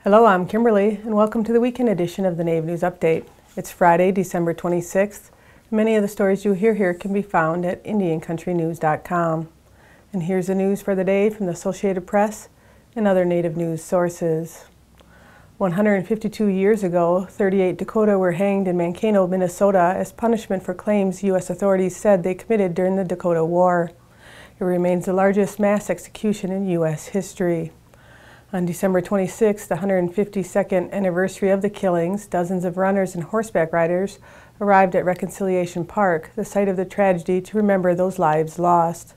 Hello, I'm Kimberly, and welcome to the weekend edition of the Nave News Update. It's Friday, December 26th. Many of the stories you hear here can be found at IndianCountryTV.com. And here's the news for the day from the Associated Press and other Native news sources. 152 years ago, 38 Dakota were hanged in Mankato, Minnesota as punishment for claims U.S. authorities said they committed during the Dakota War. It remains the largest mass execution in U.S. history. On December 26, the 152nd anniversary of the killings, dozens of runners and horseback riders arrived at Reconciliation Park, the site of the tragedy, to remember those lives lost.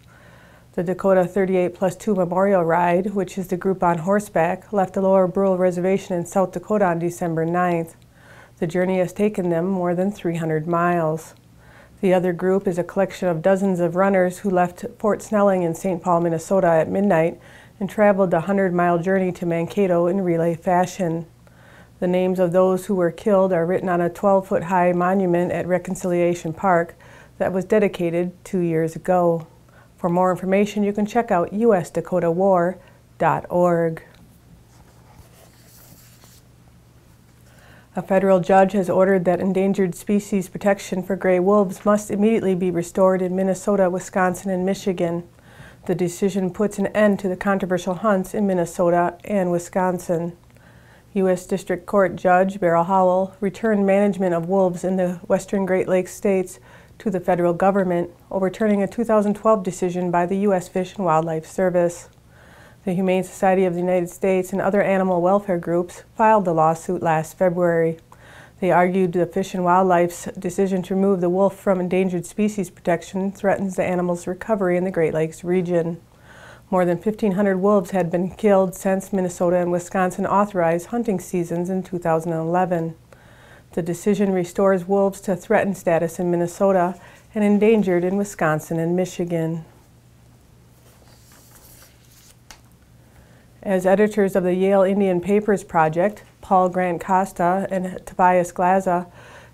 The Dakota 38+2 Memorial Ride, which is the group on horseback, left the Lower Brule Reservation in South Dakota on December 9th. The journey has taken them more than 300 miles. The other group is a collection of dozens of runners who left Fort Snelling in St. Paul, Minnesota at midnight and traveled the 100-mile journey to Mankato in relay fashion. The names of those who were killed are written on a 12-foot-high monument at Reconciliation Park that was dedicated 2 years ago. For more information, you can check out usdakotawar.org. A federal judge has ordered that endangered species protection for gray wolves must immediately be restored in Minnesota, Wisconsin, and Michigan. The decision puts an end to the controversial hunts in Minnesota and Wisconsin. U.S. District Court Judge Beryl Howell returned management of wolves in the western Great Lakes states to the federal government, overturning a 2012 decision by the U.S. Fish and Wildlife Service. The Humane Society of the United States and other animal welfare groups filed the lawsuit last February. They argued the Fish and Wildlife's decision to remove the wolf from endangered species protection threatens the animal's recovery in the Great Lakes region. More than 1,500 wolves had been killed since Minnesota and Wisconsin authorized hunting seasons in 2011. The decision restores wolves to threatened status in Minnesota and endangered in Wisconsin and Michigan. As editors of the Yale Indian Papers Project, Paul Grant-Costa and Tobias Glaza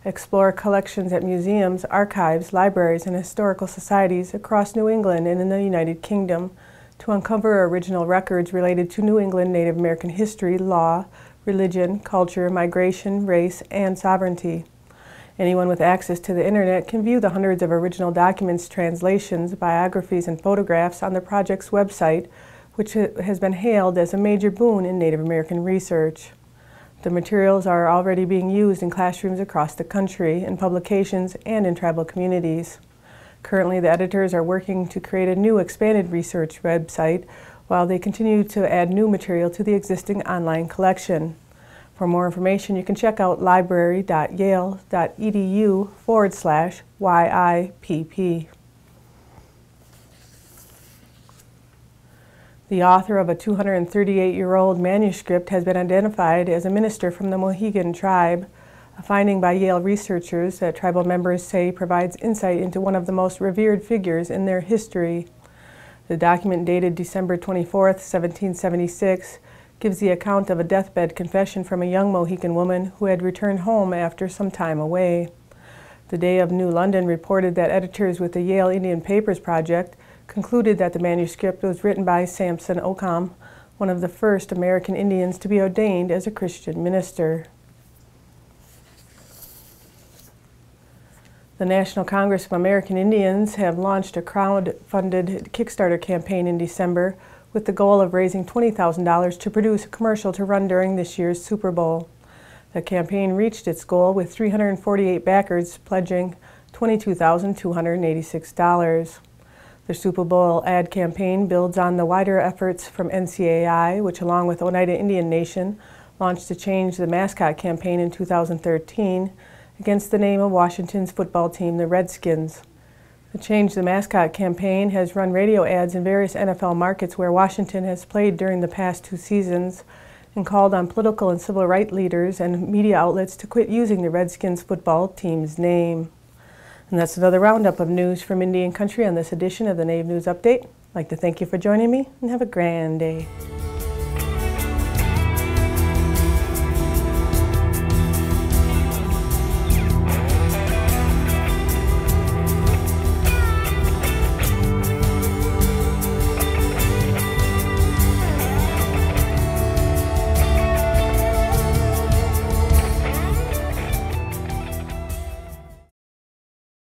explore collections at museums, archives, libraries, and historical societies across New England and in the United Kingdom to uncover original records related to New England Native American history, law, religion, culture, migration, race, and sovereignty. Anyone with access to the internet can view the hundreds of original documents, translations, biographies, and photographs on the project's website, which has been hailed as a major boon in Native American research. The materials are already being used in classrooms across the country, in publications, and in tribal communities. Currently, the editors are working to create a new expanded research website while they continue to add new material to the existing online collection. For more information, you can check out library.yale.edu/YIPP. The author of a 238-year-old manuscript has been identified as a minister from the Mohegan tribe, a finding by Yale researchers that tribal members say provides insight into one of the most revered figures in their history. The document, dated December 24, 1776, gives the account of a deathbed confession from a young Mohegan woman who had returned home after some time away. The Day of New London reported that editors with the Yale Indian Papers Project concluded that the manuscript was written by Samson Occom, one of the first American Indians to be ordained as a Christian minister. The National Congress of American Indians have launched a crowd-funded Kickstarter campaign in December with the goal of raising $20,000 to produce a commercial to run during this year's Super Bowl. The campaign reached its goal with 348 backers pledging $22,286. The Super Bowl ad campaign builds on the wider efforts from NCAI, which along with Oneida Indian Nation launched to change the mascot campaign in 2013 against the name of Washington's football team, the Redskins. The Change the Mascot campaign has run radio ads in various NFL markets where Washington has played during the past 2 seasons and called on political and civil rights leaders and media outlets to quit using the Redskins football team's name. And that's another roundup of news from Indian Country on this edition of the Nave News Update. I'd like to thank you for joining me and have a grand day.